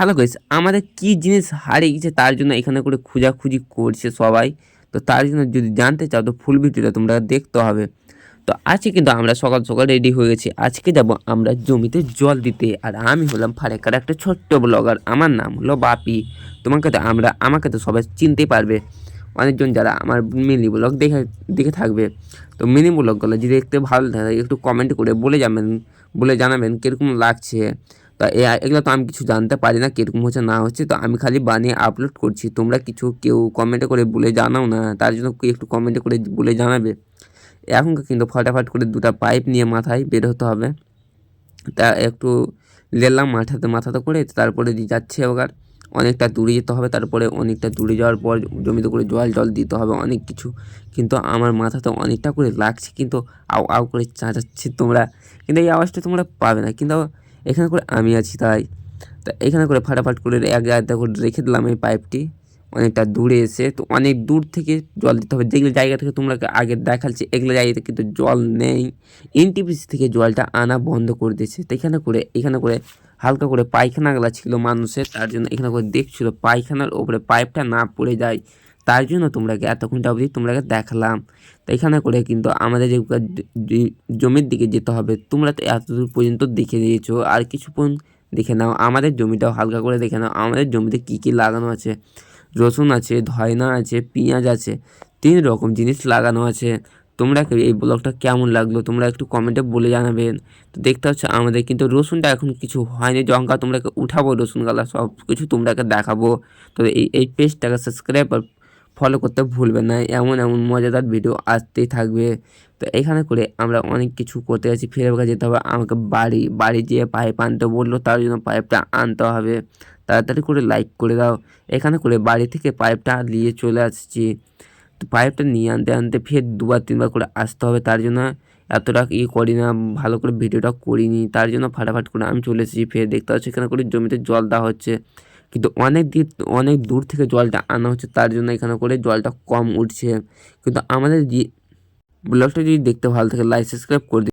Hello guys, আমাদের কি জিনিস হারিয়ে গেছে তার জন্য এখানে করে খোঁজাখুঁজি করছে সবাই। তো তার জন্য যদি জানতে চাও তো ফুল ভিডিওটা তোমরা দেখতে হবে। তো আজকে কিন্তু আমরা সকাল সকাল রেডি হয়ে গেছি। আজকে যাব আমরা জমিতে জল দিতে। আর আমি হলাম ফারেকার একটা ছোট্ট ব্লগার। আমার নাম হলো বাপি। আমাকে তো সবাই চিনতে পারবে। অনেকজন যারা আমার মিনি ব্লগ দেখে দেখে থাকবে। তো মিনি ব্লগগুলো যদি দেখতে ভালো লাগে একটু কমেন্ট করে বলে জানাবেন কীরকম লাগছে। তো এগুলো তো আমি কিছু জানতে পারি না কীরকম হচ্ছে না হচ্ছে, তো আমি খালি বানিয়ে আপলোড করছি। তোমরা কেউ কমেন্টে করে বলে জানাও না, তার জন্য একটু কমেন্টে করে বলে জানাবে। এখনকার কিন্তু ফটাফট করে দুটো পাইপ নিয়ে মাথায় বের হতে হবে। তা একটু লেলাম মাথাতে করে, তারপরে যাচ্ছে এবার অনেকটা দূরে যেতে হবে। তারপরে অনেকটা দূরে যাওয়ার পর জমিতে করে জল দিতে হবে অনেক কিছু। কিন্তু আমার মাথাতে অনেকটা করে লাগছে, কিন্তু আউ আউ করে চাঁচাচ্ছি তোমরা, কিন্তু এই আওয়াজটা তোমরা পাবে না। কিন্তু এখানে করে আমি আছি তা এখানে করে ফাটাফাট করে এক জায়গাতে করে রেখে দিলাম এই পাইপটি। অনেকটা দূরে এসে তো অনেক দূর থেকে জল দিতে হবে। যেগুলো জায়গা থেকে তোমরা আগে দেখাচ্ছি এগুলো জায়গাতে কিন্তু জল নেই। এনটিপিসি থেকে জলটা আনা বন্ধ করে দিয়েছে। তো এখানে করে হালকা করে পায়খানাগুলো ছিল মানুষের, তার জন্য এখানে করে দেখছিল পায়খানার ওপরে পাইপটা না পড়ে যায়। তার জন্য তোমরাকে এতক্ষণটা অবধি তোমরাকে দেখালাম। তো এখানে করে কিন্তু আমাদের যে জমির দিকে যেতে হবে। তোমরা তো এতদূর পর্যন্ত দেখে দিয়েছো, আর কিছুক্ষণ দেখে নাও আমাদের জমিটাও হালকা করে দেখে নাও। আমাদের জমিতে কী কী লাগানো আছে, রসুন আছে, ধয়না আছে, পেঁয়াজ আছে, 3 রকম জিনিস লাগানো আছে। তোমরা এই ব্লগটা কেমন লাগলো তোমরা একটু কমেন্টে বলে জানাবেন। তো দেখতে হচ্ছে আমাদের কিন্তু রসুনটা এখন কিছু হয়নি, জঙ্কা তোমরাকে উঠাবো, রসুনগালা সব কিছু তোমরাকে দেখাবো। তো এই পেজটাকে সাবস্ক্রাইব আর ফলো করতে ভুলবেন না। এমন মজাদার ভিডিও আসতেই থাকবে। তো এখানে করে আমরা অনেক কিছু করতে যাচ্ছি। ফের এবার যেতে হবে আমাকে বাড়ি যেয়ে পাইপ আনতে বললো, তার জন্য পাইপটা আনতে হবে। তাড়াতাড়ি করে লাইক করে দাও। এখানে করে বাড়ি থেকে পাইপটা নিয়ে চলে আসছি। তো পাইপটা নিয়ে আনতে ফের 2-3 বার করে আসতে হবে। তার জন্য এতটা করি না, ভালো করে ভিডিওটা করিনি, তার জন্য ফাটাফাট করে আমি চলে এসেছি। ফের দেখতে পাচ্ছি এখানে করে জমিতে জল দেওয়া হচ্ছে, কিন্তু অনেক দূর থেকে জলটা আনা হচ্ছে, তার জন্য এখানে করে জলটা কম উঠছে। কিন্তু আমাদের ব্লগটা যদি দেখতে ভালো থাকে লাইক সাবস্ক্রাইব করে